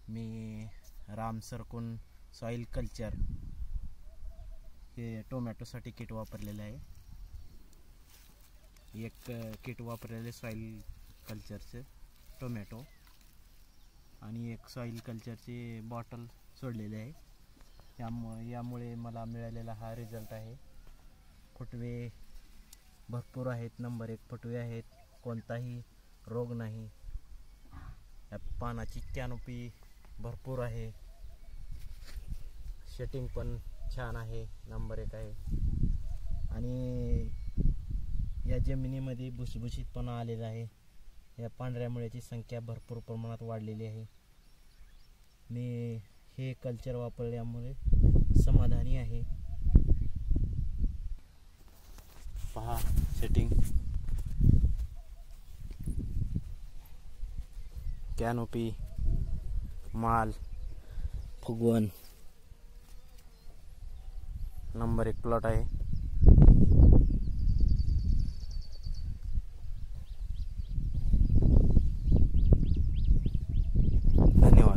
मी Ram सरकुन soil culture हे टोमॅटोसाठी kit वापरलेले आहे। एक किट वापरलेले सॉइल कल्चरचे टोमॅटो आणि एक सॉइल कल्चरची बॉटल सोडलेली आहे। यामुळे मला मिळालेला हा रिझल्ट आहे। फुटवे भरपूर आहेत, नंबर 1 फुटवे आहेत, कोणताही रोग नाही। या पानाची कॅनोपी भरपूर आहे, शेटिंग पण छान आहे, नंबर 1 आहे। आणि या जमिनीमध्ये भुसभुशीतपणा आलेला आहे। या पांढऱ्या मुळ्याची संख्या भरपूर प्रमाणात वाढलेली आहे। मी हे कल्चर वापरल्यामुळे समाधानी आहे। पहा सेटिंग, कॅनोपी, माल, फुगवण, नंबर 1 प्लॉट आहे।